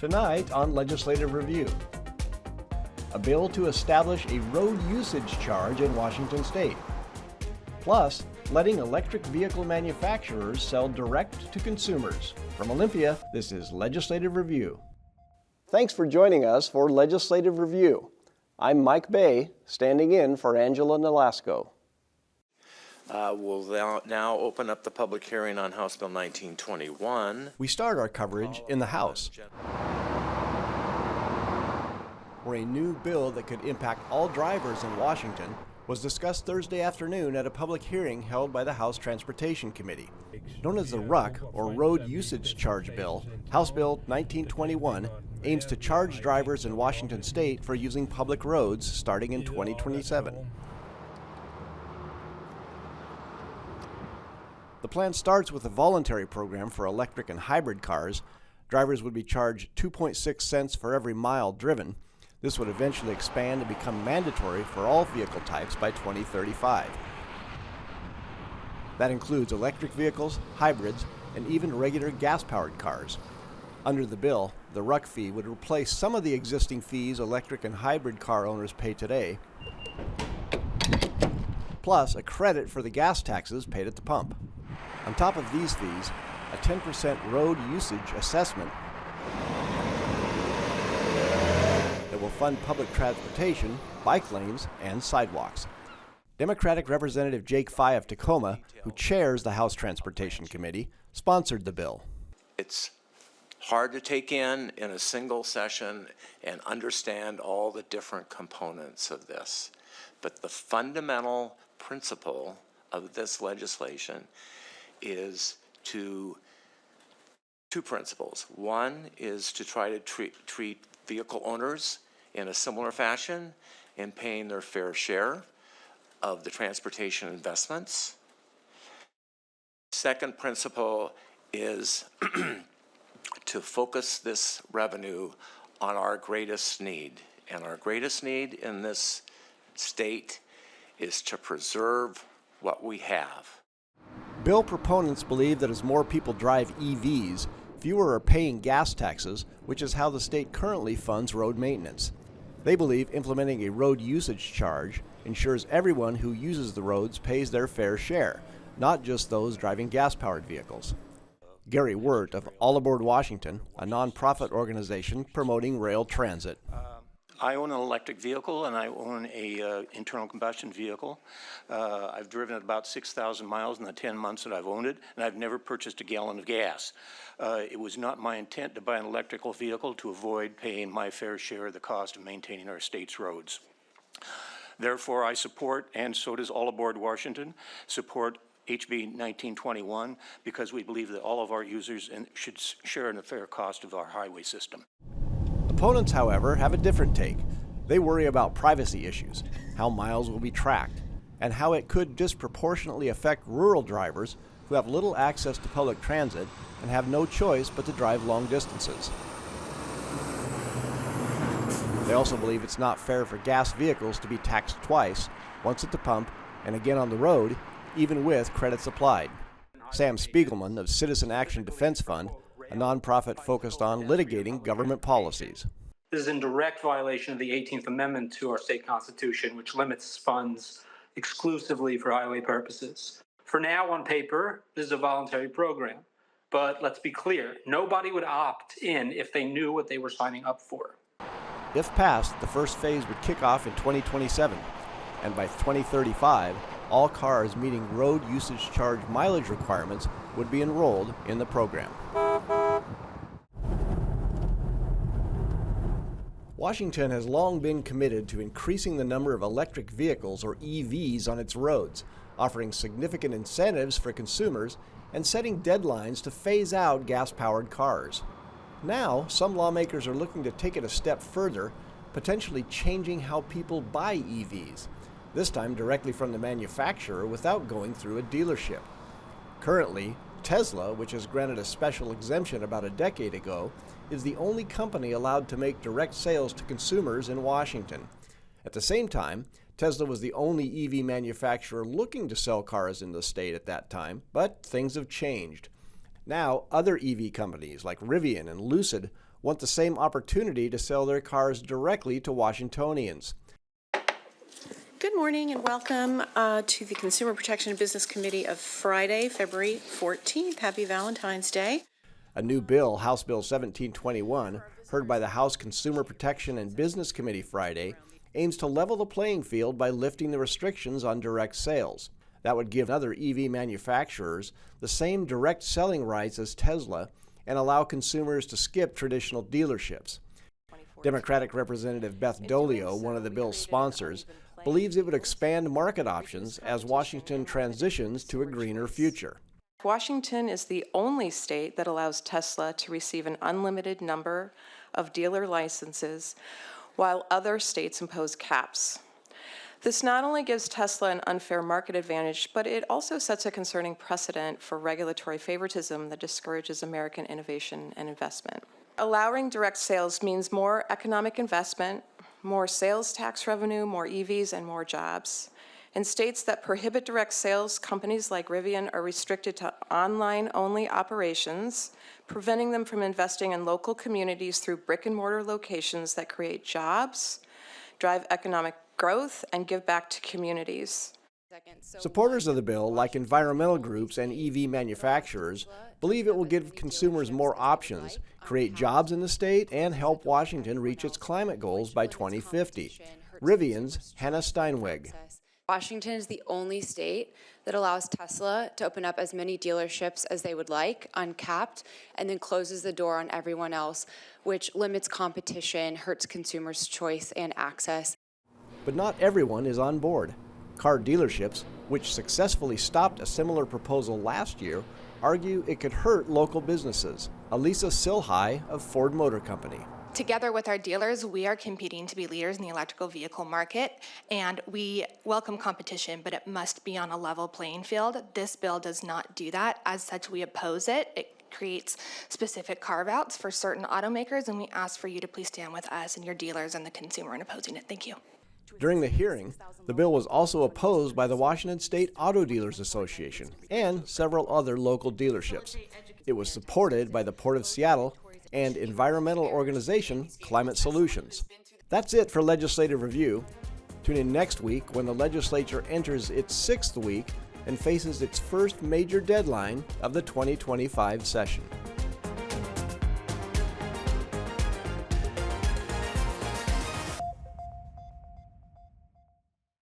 Tonight on Legislative Review, a bill to establish a road usage charge in Washington state. Plus, letting electric vehicle manufacturers sell direct to consumers. From Olympia, this is Legislative Review. Thanks for joining us for Legislative Review. I'm Mike Bay, standing in for Angela Nolasco. We'll now open up the public hearing on House Bill 1921. We start our coverage in the House, where a new bill that could impact all drivers in Washington was discussed Thursday afternoon at a public hearing held by the House Transportation Committee. Known as the RUC, or Road Usage Charge Bill, House Bill 1921 aims to charge drivers in Washington state for using public roads starting in 2027. The plan starts with a voluntary program for electric and hybrid cars. Drivers would be charged 2.6 cents for every mile driven. This would eventually expand and become mandatory for all vehicle types by 2035. That includes electric vehicles, hybrids, and even regular gas-powered cars. Under the bill, the RUC fee would replace some of the existing fees electric and hybrid car owners pay today, plus a credit for the gas taxes paid at the pump. On top of these fees, a 10% road usage assessment that will fund public transportation, bike lanes, and sidewalks. Democratic Representative Jake Fye of Tacoma, who chairs the House Transportation Committee, sponsored the bill. It's hard to take in a single session and understand all the different components of this. But the fundamental principle of this legislation is two principles. One is to try to treat vehicle owners in a similar fashion in paying their fair share of the transportation investments. Second principle is to focus this revenue on our greatest need. And our greatest need in this state is to preserve what we have. Bill proponents believe that as more people drive EVs, fewer are paying gas taxes, which is how the state currently funds road maintenance. They believe implementing a road usage charge ensures everyone who uses the roads pays their fair share, not just those driving gas-powered vehicles. Gary Wirt of All Aboard Washington, a nonprofit organization promoting rail transit. I own an electric vehicle and I own a internal combustion vehicle. I've driven it about 6,000 miles in the 10 months that I've owned it, and I've never purchased a gallon of gas. It was not my intent to buy an electrical vehicle to avoid paying my fair share of the cost of maintaining our state's roads. Therefore, I support, and so does All Aboard Washington, support HB 1921 because we believe that all of our users should share in the fair cost of our highway system. Opponents, however, have a different take. They worry about privacy issues, how miles will be tracked, and how it could disproportionately affect rural drivers who have little access to public transit and have no choice but to drive long distances. They also believe it's not fair for gas vehicles to be taxed twice, once at the pump and again on the road, even with credits applied. Sam Spiegelman of Citizen Action Defense Fund, a nonprofit focused on litigating government policies. This is in direct violation of the 18th Amendment to our state constitution, which limits funds exclusively for highway purposes. For now, on paper, this is a voluntary program. But let's be clear, nobody would opt in if they knew what they were signing up for. If passed, the first phase would kick off in 2027, and by 2035, all cars meeting road usage charge mileage requirements would be enrolled in the program. Washington has long been committed to increasing the number of electric vehicles, or EVs, on its roads, offering significant incentives for consumers and setting deadlines to phase out gas-powered cars. Now, some lawmakers are looking to take it a step further, potentially changing how people buy EVs, this time directly from the manufacturer without going through a dealership. Currently, Tesla, which was granted a special exemption about a decade ago, is the only company allowed to make direct sales to consumers in Washington. At the same time, Tesla was the only EV manufacturer looking to sell cars in the state at that time, but things have changed. Now, other EV companies like Rivian and Lucid want the same opportunity to sell their cars directly to Washingtonians. Good morning and welcome to the Consumer Protection and Business Committee of Friday, February 14th. Happy Valentine's Day. A new bill, House Bill 1721, heard by the House Consumer Protection and Business Committee Friday, aims to level the playing field by lifting the restrictions on direct sales. That would give other EV manufacturers the same direct selling rights as Tesla and allow consumers to skip traditional dealerships. Democratic Representative Beth Dolio, one of the bill's sponsors, believes it would expand market options as Washington transitions to a greener future. Washington is the only state that allows Tesla to receive an unlimited number of dealer licenses, while other states impose caps. This not only gives Tesla an unfair market advantage, but it also sets a concerning precedent for regulatory favoritism that discourages American innovation and investment. Allowing direct sales means more economic investment, more sales tax revenue, more EVs, and more jobs. In states that prohibit direct sales, companies like Rivian are restricted to online-only operations, preventing them from investing in local communities through brick-and-mortar locations that create jobs, drive economic growth, and give back to communities. Supporters of the bill, like environmental groups and EV manufacturers, believe it will give consumers more options, create jobs in the state, and help Washington reach its climate goals by 2050. Rivian's Hannah Steinweg. Washington is the only state that allows Tesla to open up as many dealerships as they would like, uncapped, and then closes the door on everyone else, which limits competition, hurts consumers' choice and access. But not everyone is on board. Car dealerships, which successfully stopped a similar proposal last year, argue it could hurt local businesses. Elisa Silhai of Ford Motor Company. Together with our dealers, we are competing to be leaders in the electrical vehicle market, and we welcome competition, but it must be on a level playing field. This bill does not do that. As such, we oppose it. It creates specific carve-outs for certain automakers, and we ask for you to please stand with us and your dealers and the consumer in opposing it. Thank you. During the hearing, the bill was also opposed by the Washington State Auto Dealers Association and several other local dealerships. It was supported by the Port of Seattle and environmental organization Climate Solutions. That's it for Legislative Review. Tune in next week when the legislature enters its 6th week and faces its first major deadline of the 2025 session.